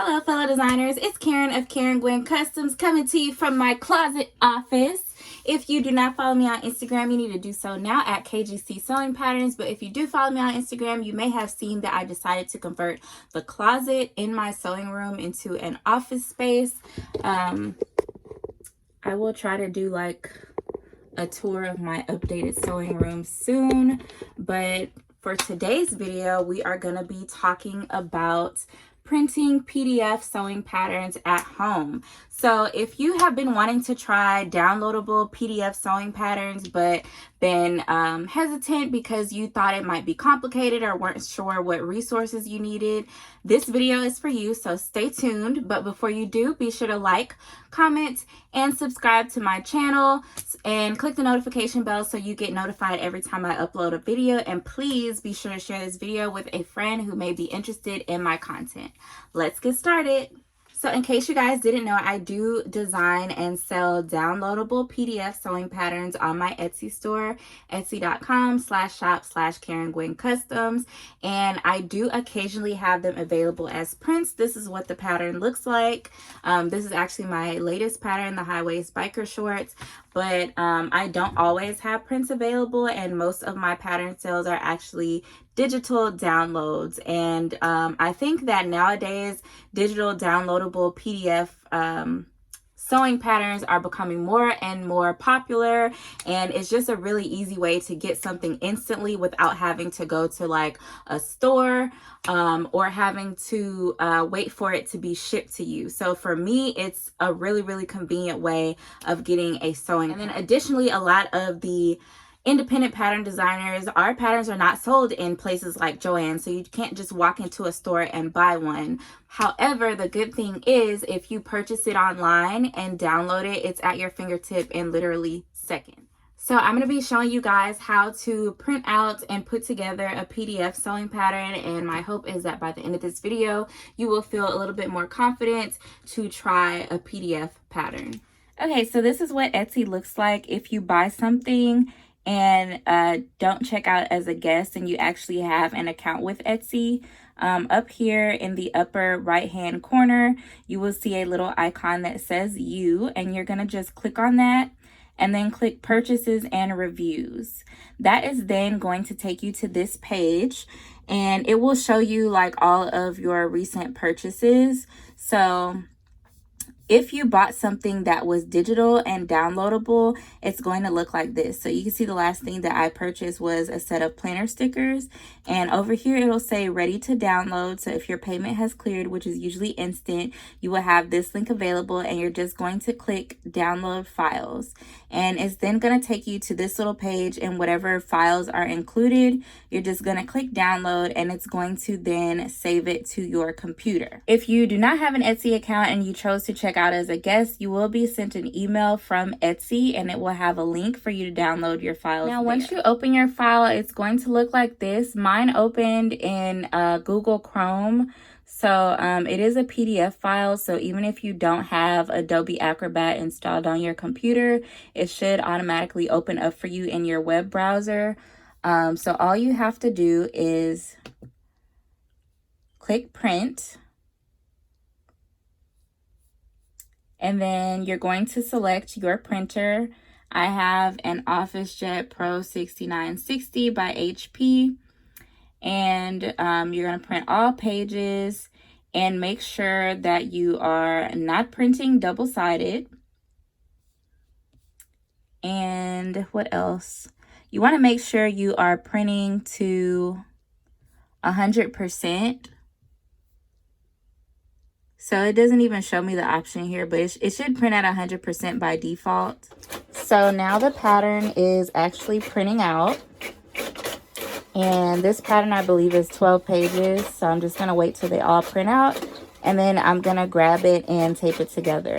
Hello, fellow designers. It's Karen of Karen Gwen Customs coming to you from my closet office. If you do not follow me on Instagram, you need to do so now at KGC Sewing Patterns. But if you do follow me on Instagram, you may have seen that I decided to convert the closet in my sewing room into an office space. I will try to do like a tour of my updated sewing room soon. But for today's video, we are going to be talking about printing PDF sewing patterns at home. So if you have been wanting to try downloadable PDF sewing patterns but been hesitant because you thought it might be complicated or weren't sure what resources you needed, this video is for you, so stay tuned. But before you do, be sure to like, comment, and subscribe to my channel and click the notification bell so you get notified every time I upload a video. And please be sure to share this video with a friend who may be interested in my content. Let's get started. So in case you guys didn't know, I do design and sell downloadable PDF sewing patterns on my Etsy store, etsy.com/shop/Karen Gwen Customs. And I do occasionally have them available as prints. This is what the pattern looks like. This is actually my latest pattern, the high waist biker shorts. But I don't always have prints available, and most of my pattern sales are actually digital downloads. And I think that nowadays digital downloadable PDF sewing patterns are becoming more and more popular, and it's just a really easy way to get something instantly without having to go to like a store or having to wait for it to be shipped to you. So for me, it's a really convenient way of getting a sewing. And then additionally, a lot of the independent pattern designers, our patterns are not sold in places like Joann, so you can't just walk into a store and buy one. However, the good thing is if you purchase it online and download it, it's at your fingertip in literally seconds. So I'm going to be showing you guys how to print out and put together a PDF sewing pattern, and my hope is that by the end of this video, you will feel a little bit more confident to try a PDF pattern. Okay, so this is what Etsy looks like if you buy something and don't check out as a guest and you actually have an account with Etsy. Up here in the upper right hand corner, you will see a little icon that says you, and you're going to just click on that and then click purchases and reviews. That is then going to take you to this page, and it will show you like all of your recent purchases. So if you bought something that was digital and downloadable, it's going to look like this. So you can see the last thing that I purchased was a set of planner stickers. And over here, it'll say ready to download. So if your payment has cleared, which is usually instant, you will have this link available, and you're just going to click download files. And it's then going to take you to this little page, and whatever files are included, you're just going to click download, and it's going to then save it to your computer. If you do not have an Etsy account and you chose to check out as a guest, you will be sent an email from Etsy, and it will have a link for you to download your files. Now, once you open your file, it's going to look like this. Mine opened in Google Chrome. So it is a PDF file, so even if you don't have Adobe Acrobat installed on your computer, it should automatically open up for you in your web browser. So all you have to do is click print, and then you're going to select your printer. I have an OfficeJet Pro 6960 by HP. And you're going to print all pages, and make sure that you are not printing double-sided. And what else? You want to make sure you are printing to 100%. So it doesn't even show me the option here, but it should print at 100% by default. So now the pattern is actually printing out. And this pattern, I believe, is 12 pages. So I'm just going to wait till they all print out, and then I'm going to grab it and tape it together.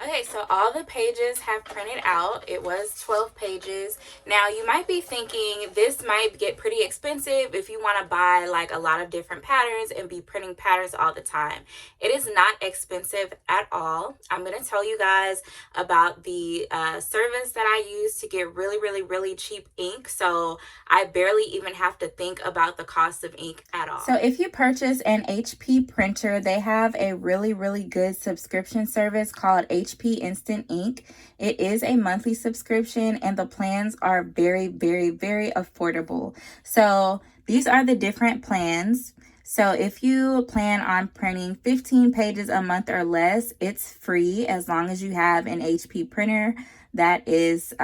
Okay, so all the the pages have printed out. It was 12 pages. Now you might be thinking this might get pretty expensive if you want to buy like a lot of different patterns and be printing patterns all the time. It is not expensive at all. I'm going to tell you guys about the service that I use to get really cheap ink. So I barely even have to think about the cost of ink at all. So if you purchase an HP printer, they have a really good subscription service called HP Instant Ink. It is a monthly subscription and the plans are very affordable. So these are the different plans. So if you plan on printing 15 pages a month or less, it's free as long as you have an HP printer that is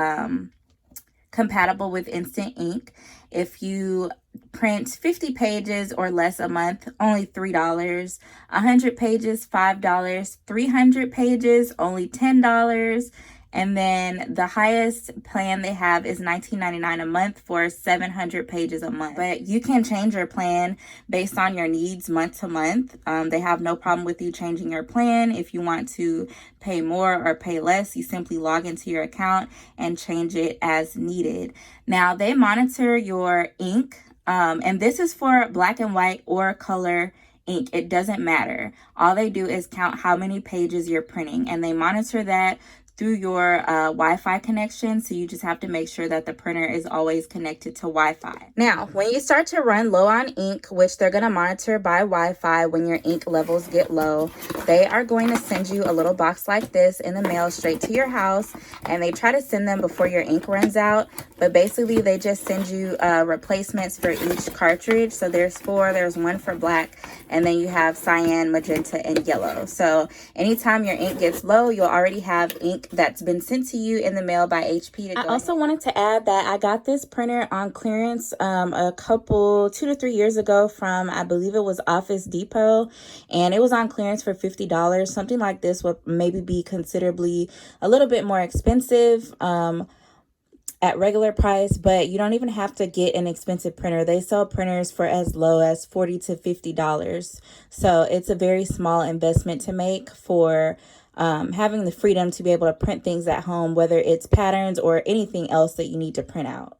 compatible with Instant Ink. If you print 50 pages or less a month, only $3. 100 pages, $5. 300 pages, only $10. And then the highest plan they have is $19.99 a month for 700 pages a month. But you can change your plan based on your needs month to month. They have no problem with you changing your plan. If you want to pay more or pay less, you simply log into your account and change it as needed. Now, they monitor your ink, and this is for black and white or color ink. It doesn't matter. All they do is count how many pages you're printing, and they monitor that through your Wi-Fi connection. So you just have to make sure that the printer is always connected to Wi-Fi. Now, when you start to run low on ink, which they're going to monitor by Wi-Fi when your ink levels get low, they are going to send you a little box like this in the mail straight to your house. And they try to send them before your ink runs out. But basically, they just send you replacements for each cartridge. So there's 4. There's one for black. And then you have cyan, magenta, and yellow. So anytime your ink gets low, you'll already have ink that's been sent to you in the mail by HP. I also wanted to add that I got this printer on clearance a couple 2 to 3 years ago from, I believe it was Office Depot, and it was on clearance for $50. Something like this would maybe be considerably a little bit more expensive at regular price, but you don't even have to get an expensive printer. They sell printers for as low as $40 to $50. So it's a very small investment to make for having the freedom to be able to print things at home, whether it's patterns or anything else that you need to print out.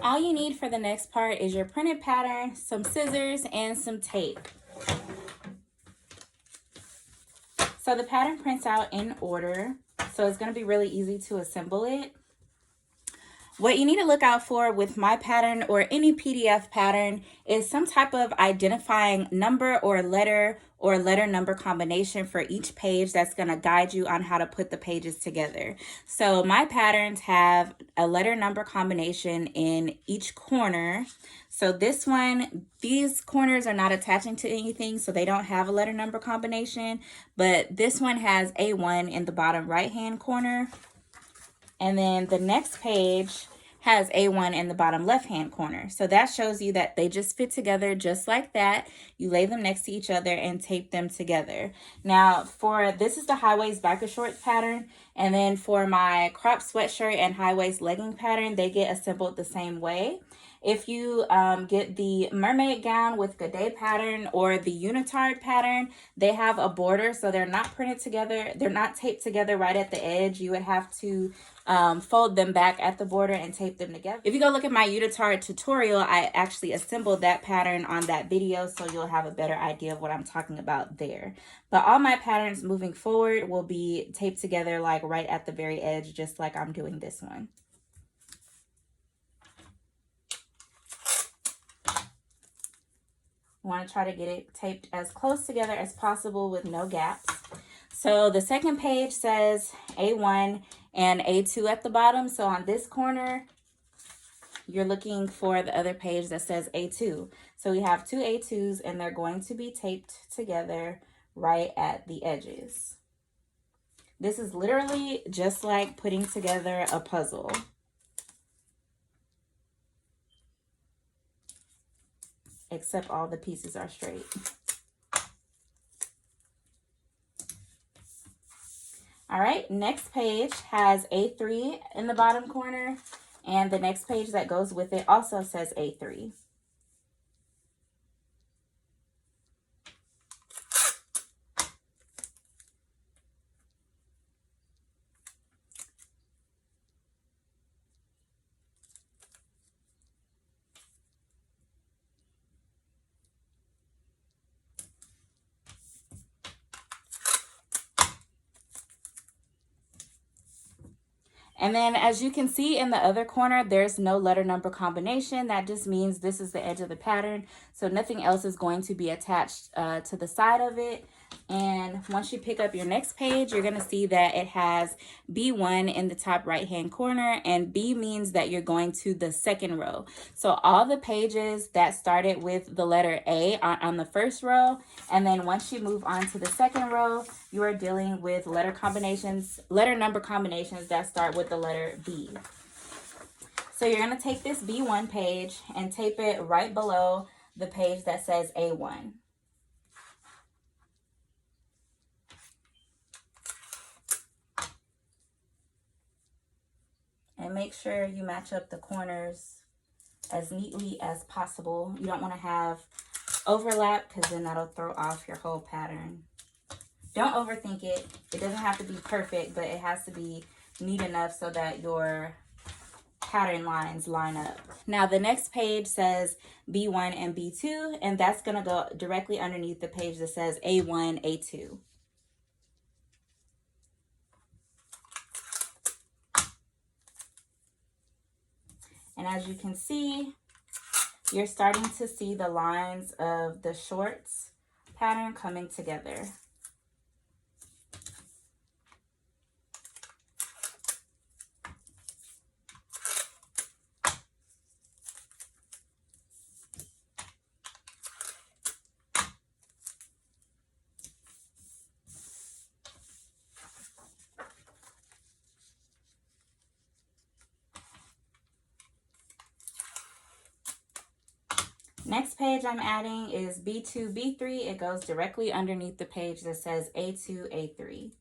All you need for the next part is your printed pattern, some scissors, and some tape. So the pattern prints out in order, so it's going to be really easy to assemble it. What you need to look out for with my pattern or any PDF pattern is some type of identifying number or letter number combination for each page that's going to guide you on how to put the pages together. So my patterns have a letter number combination in each corner. So this one, these corners are not attaching to anything, so they don't have a letter number combination, but this one has A1 in the bottom right hand corner. And then the next page has A1 in the bottom left-hand corner. So that shows you that they just fit together just like that. You lay them next to each other and tape them together. Now, this is the high-waist biker shorts pattern. And then for my crop sweatshirt and high-waist legging pattern, they get assembled the same way. If you get the mermaid gown with Gaudet pattern or the unitard pattern, they have a border, so they're not printed together. They're not taped together right at the edge. You would have to fold them back at the border and tape them together. If you go look at my unitard tutorial, I actually assembled that pattern on that video, so you'll have a better idea of what I'm talking about there. But all my patterns moving forward will be taped together like right at the very edge, just like I'm doing this one. I want to try to get it taped as close together as possible with no gaps. So the second page says A1 and A2 at the bottom. So on this corner, you're looking for the other page that says A2. So we have 2 A2s and they're going to be taped together right at the edges. This is literally just like putting together a puzzle. Except all the pieces are straight. All right, next page has A3 in the bottom corner, and the next page that goes with it also says A3. And then as you can see in the other corner, there's no letter number combination. That just means this is the edge of the pattern. So nothing else is going to be attached to the side of it. And once you pick up your next page, you're going to see that it has B1 in the top right hand corner, and B means that you're going to the second row. So all the pages that started with the letter A are on the first row, and then once you move on to the second row, you are dealing with letter number combinations that start with the letter B. So you're going to take this B1 page and tape it right below the page that says A1. And make sure you match up the corners as neatly as possible. You don't want to have overlap because then that'll throw off your whole pattern. Don't overthink it. It doesn't have to be perfect, but it has to be neat enough so that your pattern lines line up. Now the next page says B1 and B2, and that's going to go directly underneath the page that says A1, A2. And as you can see, you're starting to see the lines of the shorts pattern coming together. Next page I'm adding is B2, B3. It goes directly underneath the page that says A2, A3.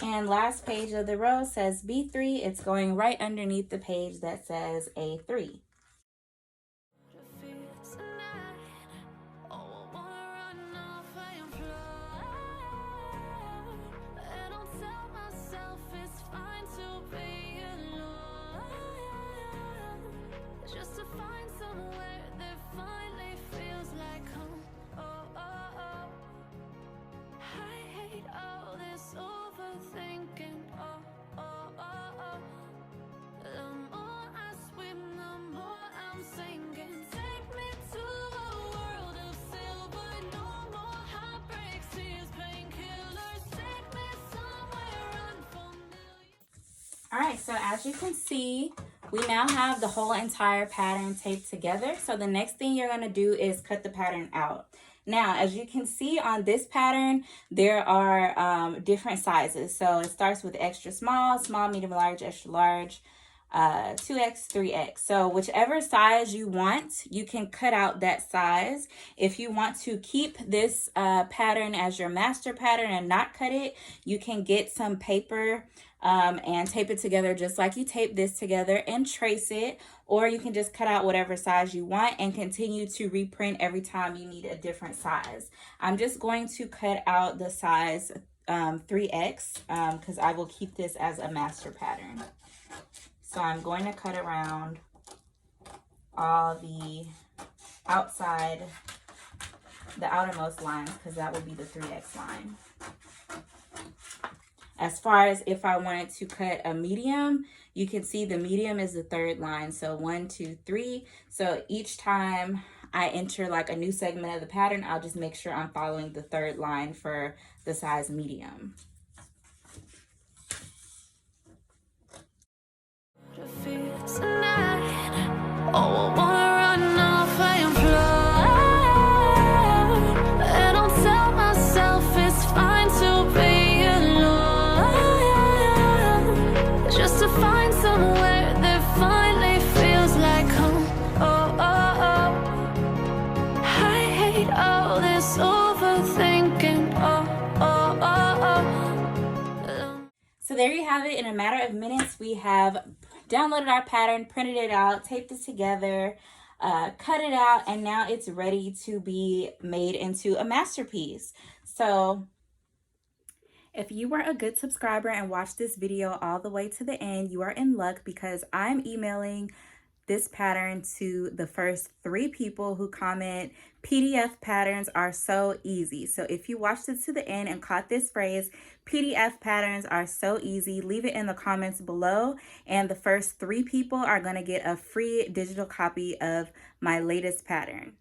And last page of the row says B3. It's going right underneath the page that says A3. All right, so as you can see, we now have the whole entire pattern taped together. So the next thing you're going to do is cut the pattern out. Now, as you can see on this pattern, there are different sizes. So it starts with extra small, small, medium, large, extra large, 2X, 3X. So whichever size you want, you can cut out that size. If you want to keep this pattern as your master pattern and not cut it, you can get some paper and tape it together just like you tape this together and trace it, or you can just cut out whatever size you want and continue to reprint every time you need a different size. I'm just going to cut out the size 3X because I will keep this as a master pattern. So I'm going to cut around all the outermost lines because that will be the 3X line. As far as if I wanted to cut a medium, you can see the medium is the third line. So 1, 2, 3. So each time I enter like a new segment of the pattern, I'll just make sure I'm following the third line for the size medium. So there you have it. In a matter of minutes, we have downloaded our pattern, printed it out, taped it together. cut it out, and now it's ready to be made into a masterpiece. So if you were a good subscriber and watched this video all the way to the end, you are in luck because I'm emailing this pattern to the first 3 people who comment. PDF patterns are so easy. So if you watched it to the end and caught this phrase, PDF patterns are so easy, leave it in the comments below, and the first 3 people are going to get a free digital copy of my latest pattern.